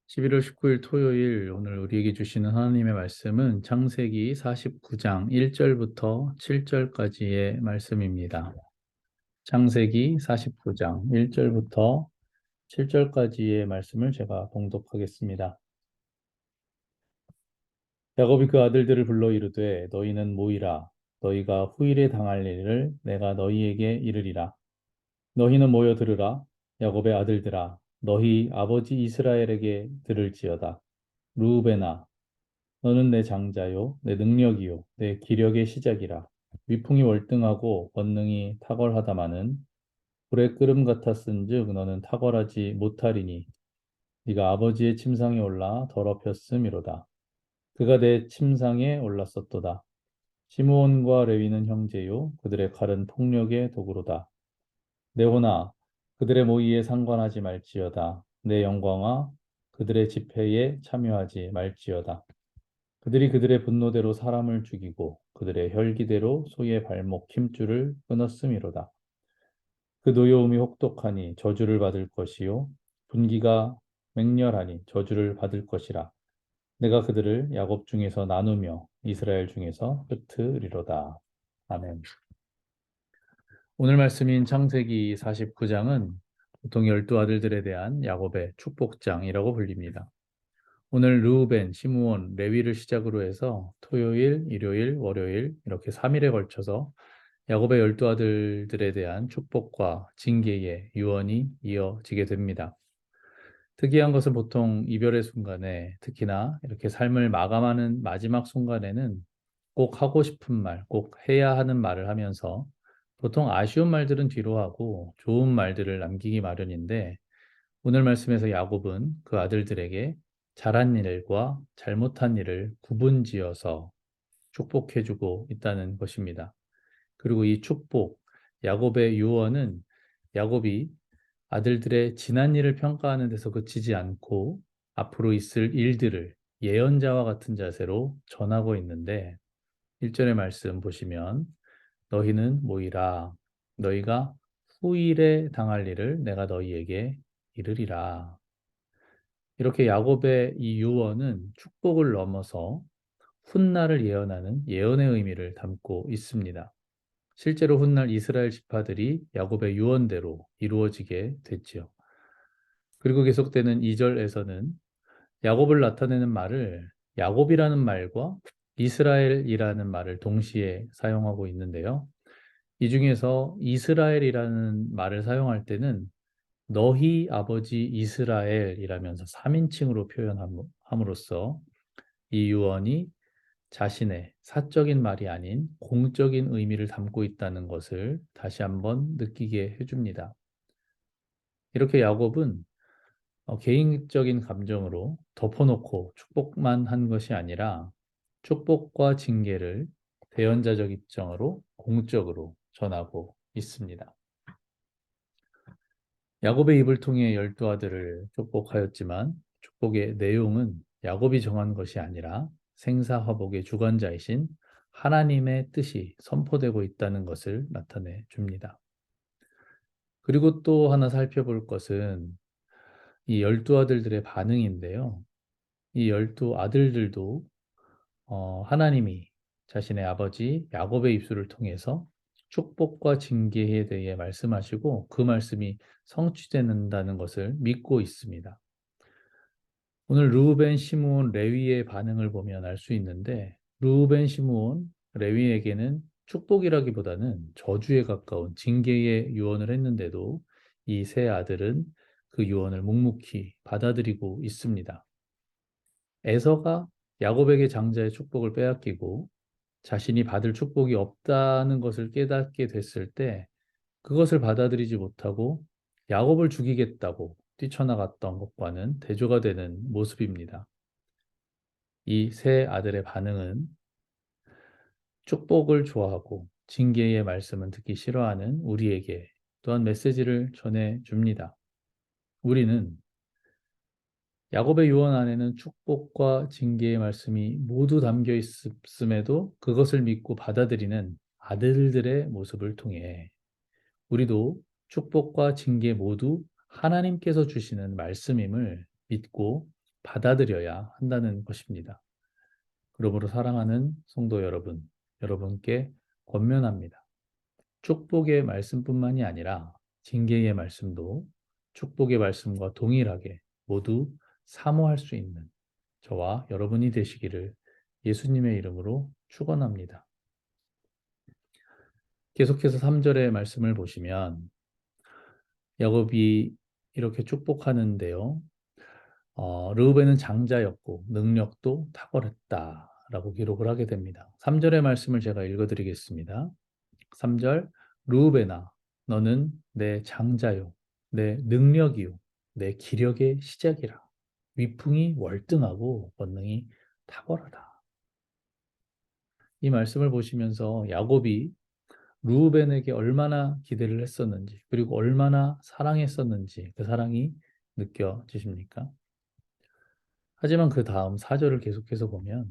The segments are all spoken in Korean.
11월 19일 토요일 오늘 우리에게 주시는 하나님의 말씀은 창세기 49장 1절부터 7절까지의 말씀입니다. 창세기 49장 1절부터 7절까지의 말씀을 제가 봉독하겠습니다. 야곱이 그 아들들을 불러 이르되 너희는 모이라. 너희가 후일에 당할 일을 내가 너희에게 이르리라. 너희는 모여 들으라. 야곱의 아들들아 너희 아버지 이스라엘에게 들을지어다. 루우베나 너는 내 장자요, 내 능력이요, 내 기력의 시작이라. 위풍이 월등하고 권능이 탁월하다마는 불의 끓음 같았은즉 너는 탁월하지 못하리니 네가 아버지의 침상에 올라 더럽혔음이로다. 그가 내 침상에 올랐었도다. 시므온과 레위는 형제요, 그들의 칼은 폭력의 도구로다. 내 호나 그들의 모의에 상관하지 말지어다. 내 영광아 그들의 집회에 참여하지 말지어다. 그들이 그들의 분노대로 사람을 죽이고 그들의 혈기대로 소의 발목 힘줄을 끊었음이로다. 그 노여움이 혹독하니 저주를 받을 것이요 분기가 맹렬하니 저주를 받을 것이라. 내가 그들을 야곱 중에서 나누며 이스라엘 중에서 흩으리로다. 아멘. 오늘 말씀인 창세기 49장은 보통 12아들들에 대한 야곱의 축복장이라고 불립니다. 오늘 르우벤, 시므온, 레위를 시작으로 해서 토요일, 일요일, 월요일 이렇게 3일에 걸쳐서 야곱의 12아들들에 대한 축복과 징계의 유언이 이어지게 됩니다. 특이한 것은 보통 이별의 순간에 특히나 이렇게 삶을 마감하는 마지막 순간에는 꼭 하고 싶은 말, 꼭 해야 하는 말을 하면서 보통 아쉬운 말들은 뒤로 하고 좋은 말들을 남기기 마련인데 오늘 말씀에서 야곱은 그 아들들에게 잘한 일과 잘못한 일을 구분지어서 축복해주고 있다는 것입니다. 그리고 이 축복, 야곱의 유언은 야곱이 아들들의 지난 일을 평가하는 데서 그치지 않고 앞으로 있을 일들을 예언자와 같은 자세로 전하고 있는데 1절의 말씀 보시면 너희는 모이라 너희가 후일에 당할 일을 내가 너희에게 이르리라. 이렇게 야곱의 이 유언은 축복을 넘어서 훗날을 예언하는 예언의 의미를 담고 있습니다. 실제로 훗날 이스라엘 지파들이 야곱의 유언대로 이루어지게 됐지요. 그리고 계속되는 2절에서는 야곱을 나타내는 말을 야곱이라는 말과 이스라엘이라는 말을 동시에 사용하고 있는데요. 이 중에서 이스라엘이라는 말을 사용할 때는 너희 아버지 이스라엘이라면서 3인칭으로 표현함으로써 이 유언이 자신의 사적인 말이 아닌 공적인 의미를 담고 있다는 것을 다시 한번 느끼게 해줍니다. 이렇게 야곱은 개인적인 감정으로 덮어놓고 축복만 한 것이 아니라 축복과 징계를 대언자적 입장으로 공적으로 전하고 있습니다. 야곱의 입을 통해 12아들을 축복하였지만 축복의 내용은 야곱이 정한 것이 아니라 생사화복의 주관자이신 하나님의 뜻이 선포되고 있다는 것을 나타내 줍니다. 그리고 또 하나 살펴볼 것은 이 12아들들의 반응인데요. 이 12아들들도 하나님이 자신의 아버지 야곱의 입술을 통해서 축복과 징계에 대해 말씀하시고 그 말씀이 성취된다는 것을 믿고 있습니다. 오늘 르우벤, 시므온, 레위의 반응을 보면 알 수 있는데 르우벤, 시므온, 레위에게는 축복이라기보다는 저주에 가까운 징계의 유언을 했는데도 이 세 아들은 그 유언을 묵묵히 받아들이고 있습니다. 에서가 야곱에게 장자의 축복을 빼앗기고 자신이 받을 축복이 없다는 것을 깨닫게 됐을 때 그것을 받아들이지 못하고 야곱을 죽이겠다고 뛰쳐나갔던 것과는 대조가 되는 모습입니다. 이 세 아들의 반응은 축복을 좋아하고 징계의 말씀은 듣기 싫어하는 우리에게 또한 메시지를 전해줍니다. 우리는 야곱의 유언 안에는 축복과 징계의 말씀이 모두 담겨 있음에도 그것을 믿고 받아들이는 아들들의 모습을 통해 우리도 축복과 징계 모두 하나님께서 주시는 말씀임을 믿고 받아들여야 한다는 것입니다. 그러므로 사랑하는 성도 여러분, 여러분께 권면합니다. 축복의 말씀뿐만이 아니라 징계의 말씀도 축복의 말씀과 동일하게 모두 사모할 수 있는 저와 여러분이 되시기를 예수님의 이름으로 축원합니다. 계속해서 3절의 말씀을 보시면 야곱이 이렇게 축복하는데요. 르우벤은 장자였고 능력도 탁월했다라고 기록을 하게 됩니다. 3절의 말씀을 제가 읽어드리겠습니다. 3절 르우벤아 너는 내 장자요 내 능력이요 내 기력의 시작이라 위풍이 월등하고 권능이 탁월하다. 이 말씀을 보시면서 야곱이 르우벤에게 얼마나 기대를 했었는지 그리고 얼마나 사랑했었는지 그 사랑이 느껴지십니까? 하지만 그 다음 4절을 계속해서 보면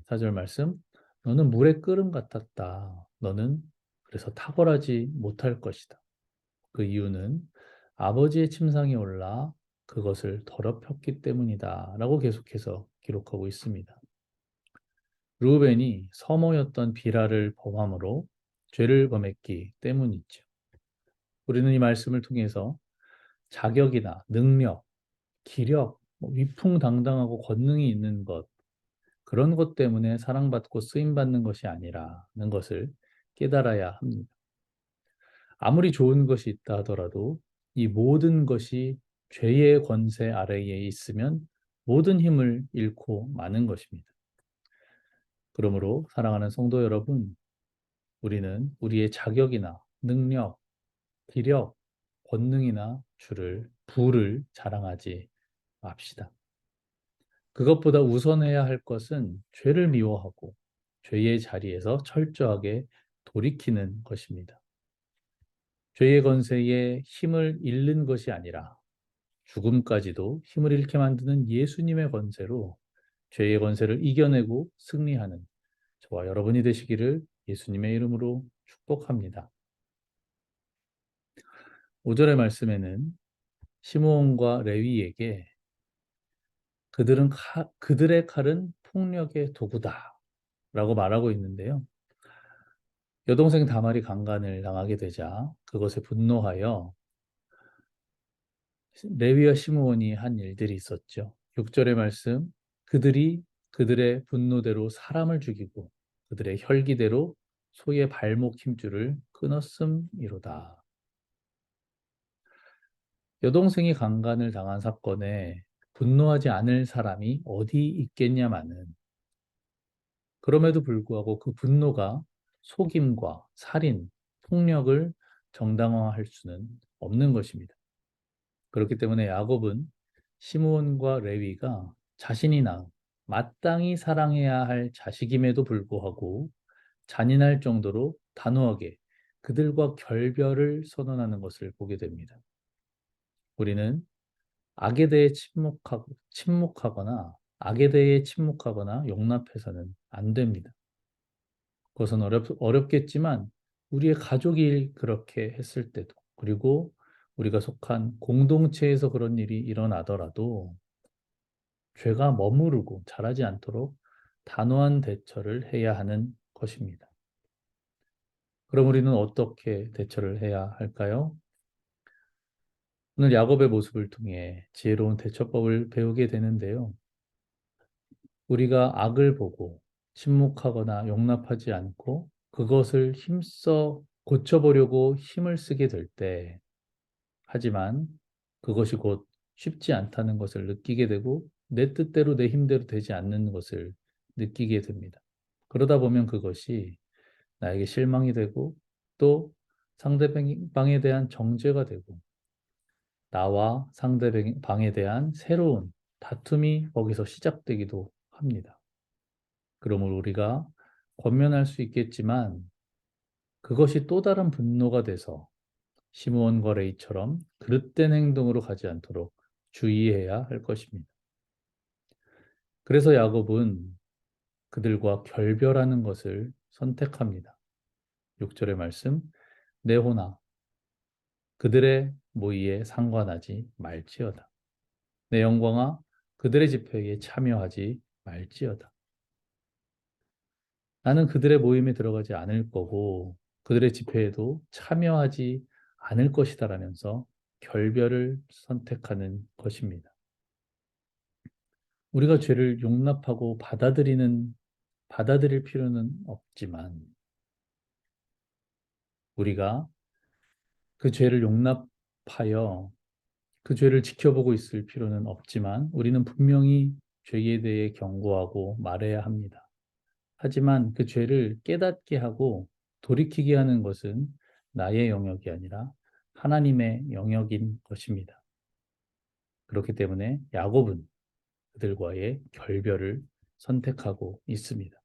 4절 말씀 너는 물의 끓음 같았다. 너는 그래서 탁월하지 못할 것이다. 그 이유는 아버지의 침상에 올라 그것을 더럽혔기 때문이다. 라고 계속해서 기록하고 있습니다. 르우벤이 서모였던 비라를 범함으로 죄를 범했기 때문이죠. 우리는 이 말씀을 통해서 자격이나 능력, 기력, 위풍당당하고 권능이 있는 것, 그런 것 때문에 사랑받고 쓰임받는 것이 아니라는 것을 깨달아야 합니다. 아무리 좋은 것이 있다 하더라도 이 모든 것이 죄의 권세 아래에 있으면 모든 힘을 잃고 마는 것입니다. 그러므로 사랑하는 성도 여러분, 우리는 우리의 자격이나 능력, 기력, 권능이나 부를 자랑하지 맙시다. 그것보다 우선해야 할 것은 죄를 미워하고 죄의 자리에서 철저하게 돌이키는 것입니다. 죄의 권세에 힘을 잃는 것이 아니라 죽음까지도 힘을 잃게 만드는 예수님의 권세로 죄의 권세를 이겨내고 승리하는 저와 여러분이 되시기를 예수님의 이름으로 축복합니다. 5절의 말씀에는 시므온과 레위에게 그들의 칼은 폭력의 도구다 라고 말하고 있는데요. 여동생 다말이 강간을 당하게 되자 그것에 분노하여 레위와 시므온이 한 일들이 있었죠. 6절의 말씀, 그들이 그들의 분노대로 사람을 죽이고 그들의 혈기대로 소의 발목 힘줄을 끊었음이로다. 여동생이 강간을 당한 사건에 분노하지 않을 사람이 어디 있겠냐마는 그럼에도 불구하고 그 분노가 속임과 살인, 폭력을 정당화할 수는 없는 것입니다. 그렇기 때문에 야곱은 시므온과 레위가 자신이 낳은 마땅히 사랑해야 할 자식임에도 불구하고 잔인할 정도로 단호하게 그들과 결별을 선언하는 것을 보게 됩니다. 우리는 악에 대해 침묵하거나 악에 대해 침묵하거나 용납해서는 안 됩니다. 그것은 어렵겠지만 우리의 가족이 그렇게 했을 때도 그리고 우리가 속한 공동체에서 그런 일이 일어나더라도 죄가 머무르고 자라지 않도록 단호한 대처를 해야 하는 것입니다. 그럼 우리는 어떻게 대처를 해야 할까요? 오늘 야곱의 모습을 통해 지혜로운 대처법을 배우게 되는데요. 우리가 악을 보고 침묵하거나 용납하지 않고 그것을 힘써 고쳐보려고 힘을 쓰게 될 때, 하지만 그것이 곧 쉽지 않다는 것을 느끼게 되고 내 뜻대로 내 힘대로 되지 않는 것을 느끼게 됩니다. 그러다 보면 그것이 나에게 실망이 되고 또 상대방에 대한 정죄가 되고 나와 상대방에 대한 새로운 다툼이 거기서 시작되기도 합니다. 그러므로 우리가 권면할 수 있겠지만 그것이 또 다른 분노가 돼서 시므온과 레이처럼 그릇된 행동으로 가지 않도록 주의해야 할 것입니다. 그래서 야곱은 그들과 결별하는 것을 선택합니다. 6절의 말씀, 내 호나 그들의 모의에 상관하지 말지어다. 내 영광아 그들의 집회에 참여하지 말지어다. 나는 그들의 모임에 들어가지 않을 거고 그들의 집회에도 참여하지 않을 것이다라면서 결별을 선택하는 것입니다. 우리가 죄를 용납하고 받아들일 필요는 없지만 우리가 그 죄를 용납하여 그 죄를 지켜보고 있을 필요는 없지만 우리는 분명히 죄에 대해 경고하고 말해야 합니다. 하지만 그 죄를 깨닫게 하고 돌이키게 하는 것은 나의 영역이 아니라 하나님의 영역인 것입니다. 그렇기 때문에 야곱은 그들과의 결별을 선택하고 있습니다.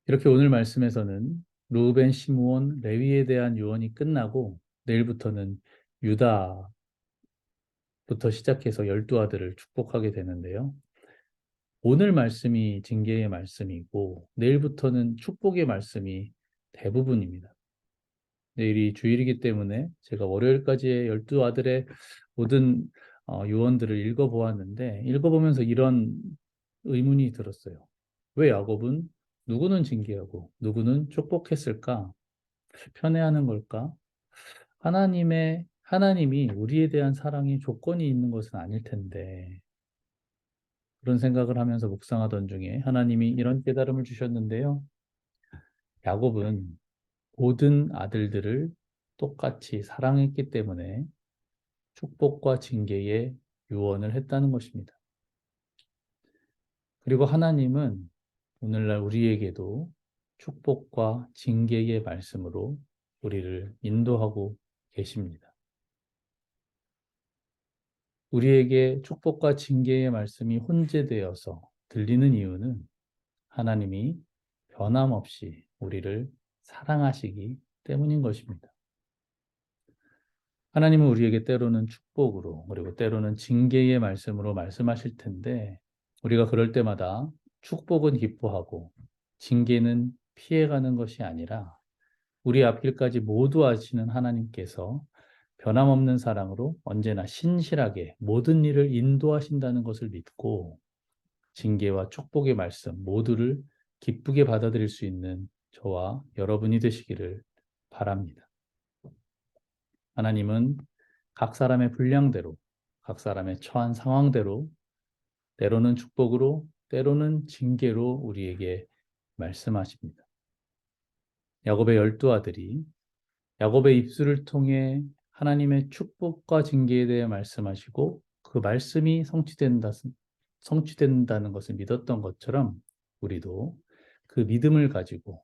이렇게 오늘 말씀에서는 루벤, 시므온, 레위에 대한 유언이 끝나고 내일부터는 유다부터 시작해서 12아들을 축복하게 되는데요. 오늘 말씀이 징계의 말씀이고 내일부터는 축복의 말씀이 대부분입니다. 내일이 주일이기 때문에 제가 월요일까지의 12아들의 모든 유언들을 읽어보았는데 읽어보면서 이런 의문이 들었어요. 왜 야곱은 누구는 징계하고 누구는 축복했을까? 편애하는 걸까? 하나님이 우리에 대한 사랑에 조건이 있는 것은 아닐 텐데 그런 생각을 하면서 묵상하던 중에 하나님이 이런 깨달음을 주셨는데요. 야곱은 모든 아들들을 똑같이 사랑했기 때문에 축복과 징계의 유언을 했다는 것입니다. 그리고 하나님은 오늘날 우리에게도 축복과 징계의 말씀으로 우리를 인도하고 계십니다. 우리에게 축복과 징계의 말씀이 혼재되어서 들리는 이유는 하나님이 변함없이 우리를 사랑하시기 때문인 것입니다. 하나님은 우리에게 때로는 축복으로 그리고 때로는 징계의 말씀으로 말씀하실 텐데 우리가 그럴 때마다 축복은 기뻐하고 징계는 피해가는 것이 아니라 우리 앞길까지 모두 아시는 하나님께서 변함없는 사랑으로 언제나 신실하게 모든 일을 인도하신다는 것을 믿고 징계와 축복의 말씀 모두를 기쁘게 받아들일 수 있는 저와 여러분이 되시기를 바랍니다. 하나님은 각 사람의 분량대로, 각 사람의 처한 상황대로 때로는 축복으로, 때로는 징계로 우리에게 말씀하십니다. 야곱의 12아들이 야곱의 입술을 통해 하나님의 축복과 징계에 대해 말씀하시고 그 말씀이 성취된다는 것을 믿었던 것처럼 우리도 그 믿음을 가지고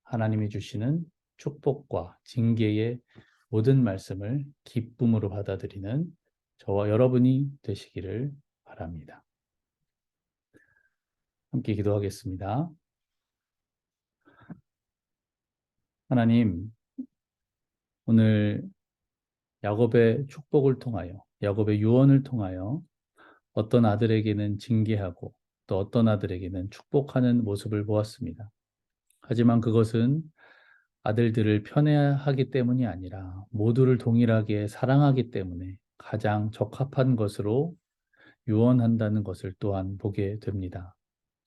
하나님이 주시는 축복과 징계의 모든 말씀을 기쁨으로 받아들이는 저와 여러분이 되시기를 바랍니다. 함께 기도하겠습니다. 하나님, 오늘 야곱의 축복을 통하여, 야곱의 유언을 통하여 어떤 아들에게는 징계하고 또 어떤 아들에게는 축복하는 모습을 보았습니다. 하지만 그것은 아들들을 편애하기 때문이 아니라 모두를 동일하게 사랑하기 때문에 가장 적합한 것으로 유언한다는 것을 또한 보게 됩니다.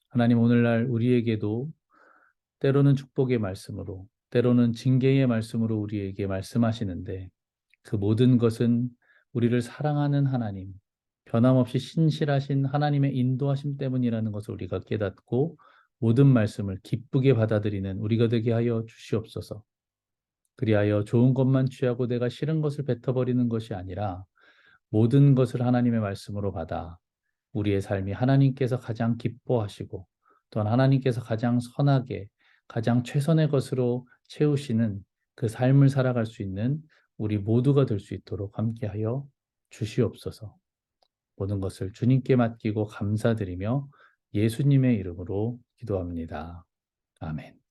하나님 오늘날 우리에게도 때로는 축복의 말씀으로 때로는 징계의 말씀으로 우리에게 말씀하시는데 그 모든 것은 우리를 사랑하는 하나님, 변함없이 신실하신 하나님의 인도하심 때문이라는 것을 우리가 깨닫고 모든 말씀을 기쁘게 받아들이는 우리가 되게 하여 주시옵소서. 그리하여 좋은 것만 취하고 내가 싫은 것을 뱉어버리는 것이 아니라 모든 것을 하나님의 말씀으로 받아 우리의 삶이 하나님께서 가장 기뻐하시고 또한 하나님께서 가장 선하게 가장 최선의 것으로 채우시는 그 삶을 살아갈 수 있는 우리 모두가 될 수 있도록 함께하여 주시옵소서. 모든 것을 주님께 맡기고 감사드리며 예수님의 이름으로 기도합니다. 아멘.